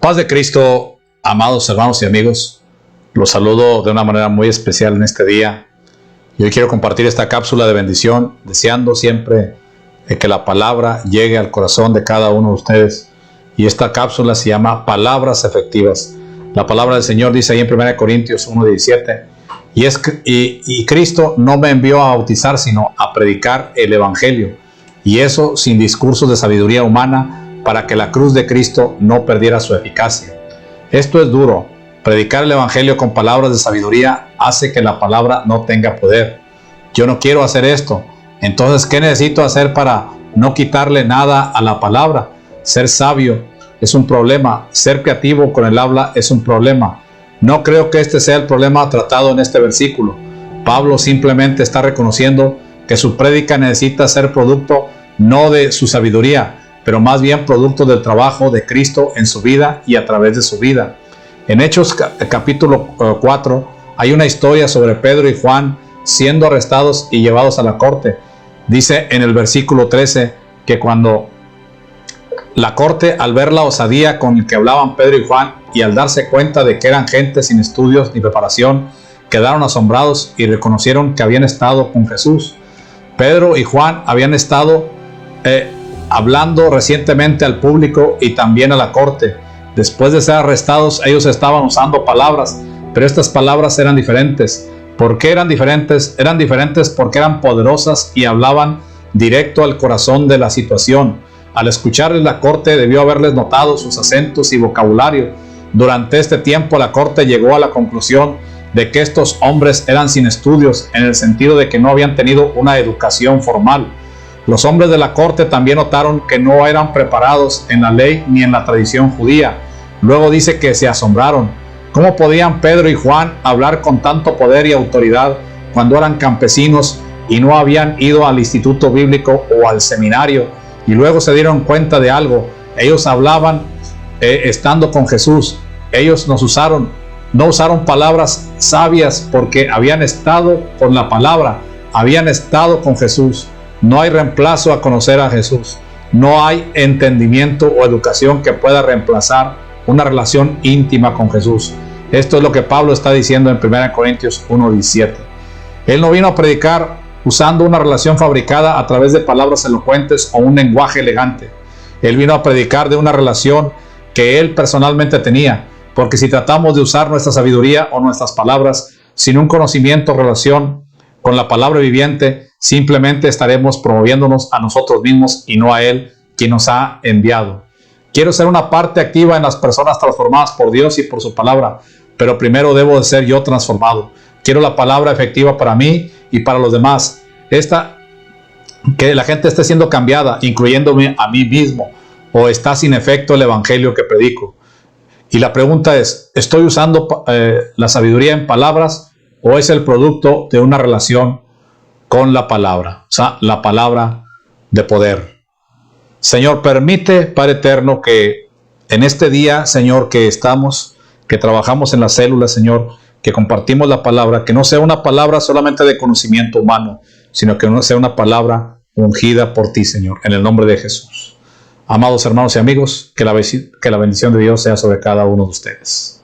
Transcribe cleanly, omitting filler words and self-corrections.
Paz de Cristo, amados hermanos y amigos, los saludo de una manera muy especial en este día. Y hoy quiero compartir esta cápsula de bendición, deseando siempre que la palabra llegue al corazón de cada uno de ustedes. Y esta cápsula se llama Palabras Efectivas. La palabra del Señor dice ahí en 1 Corintios 1:17, y Cristo no me envió a bautizar, sino a predicar el Evangelio, y eso sin discursos de sabiduría humana, para que la cruz de Cristo no perdiera su eficacia. Esto es duro. Predicar el Evangelio con palabras de sabiduría hace que la palabra no tenga poder. Yo no quiero hacer esto. Entonces, ¿qué necesito hacer para no quitarle nada a la palabra? Ser sabio es un problema. Ser creativo con el habla es un problema. No creo que este sea el problema tratado en este versículo. Pablo simplemente está reconociendo que su prédica necesita ser producto no de su sabiduría, pero más bien producto del trabajo de Cristo en su vida y a través de su vida. En Hechos capítulo 4 hay una historia sobre Pedro y Juan siendo arrestados y llevados a la corte. Dice en el versículo 13 que cuando la corte, al ver la osadía con el que hablaban Pedro y Juan y al darse cuenta de que eran gente sin estudios ni preparación, quedaron asombrados y reconocieron que habían estado con Jesús. Pedro y Juan habían estado hablando recientemente al público y también a la corte. Después de ser arrestados, ellos estaban usando palabras, pero estas palabras eran diferentes. ¿Por qué eran diferentes? Eran diferentes porque eran poderosas y hablaban directo al corazón de la situación. Al escucharles la corte debió haberles notado sus acentos y vocabulario. Durante este tiempo la corte llegó a la conclusión de que estos hombres eran sin estudios, en el sentido de que no habían tenido una educación formal. Los hombres de la corte también notaron que no eran preparados en la ley ni en la tradición judía. Luego dice que se asombraron. ¿Cómo podían Pedro y Juan hablar con tanto poder y autoridad cuando eran campesinos y no habían ido al instituto bíblico o al seminario? Y luego se dieron cuenta de algo. Ellos hablaban estando con Jesús. Ellos no usaron palabras sabias porque habían estado con la palabra, habían estado con Jesús. No hay reemplazo a conocer a Jesús. No hay entendimiento o educación que pueda reemplazar una relación íntima con Jesús. Esto es lo que Pablo está diciendo en 1 Corintios 1:17. Él no vino a predicar usando una relación fabricada a través de palabras elocuentes o un lenguaje elegante. Él vino a predicar de una relación que él personalmente tenía, porque si tratamos de usar nuestra sabiduría o nuestras palabras sin un conocimiento o relación con la palabra viviente, simplemente estaremos promoviéndonos a nosotros mismos y no a Él, quien nos ha enviado. Quiero ser una parte activa en las personas transformadas por Dios y por su palabra, pero primero debo de ser yo transformado. Quiero la palabra efectiva para mí y para los demás. Que la gente esté siendo cambiada, incluyéndome a mí mismo, o está sin efecto el evangelio que predico. Y la pregunta es, ¿estoy usando la sabiduría en palabras o es el producto de una relación con la palabra? O sea, la palabra de poder. Señor, permite, Padre eterno, que en este día, Señor, que trabajamos en las células, Señor, que compartimos la palabra, que no sea una palabra solamente de conocimiento humano, sino que no sea una palabra ungida por ti, Señor, en el nombre de Jesús. Amados hermanos y amigos, que la bendición de Dios sea sobre cada uno de ustedes.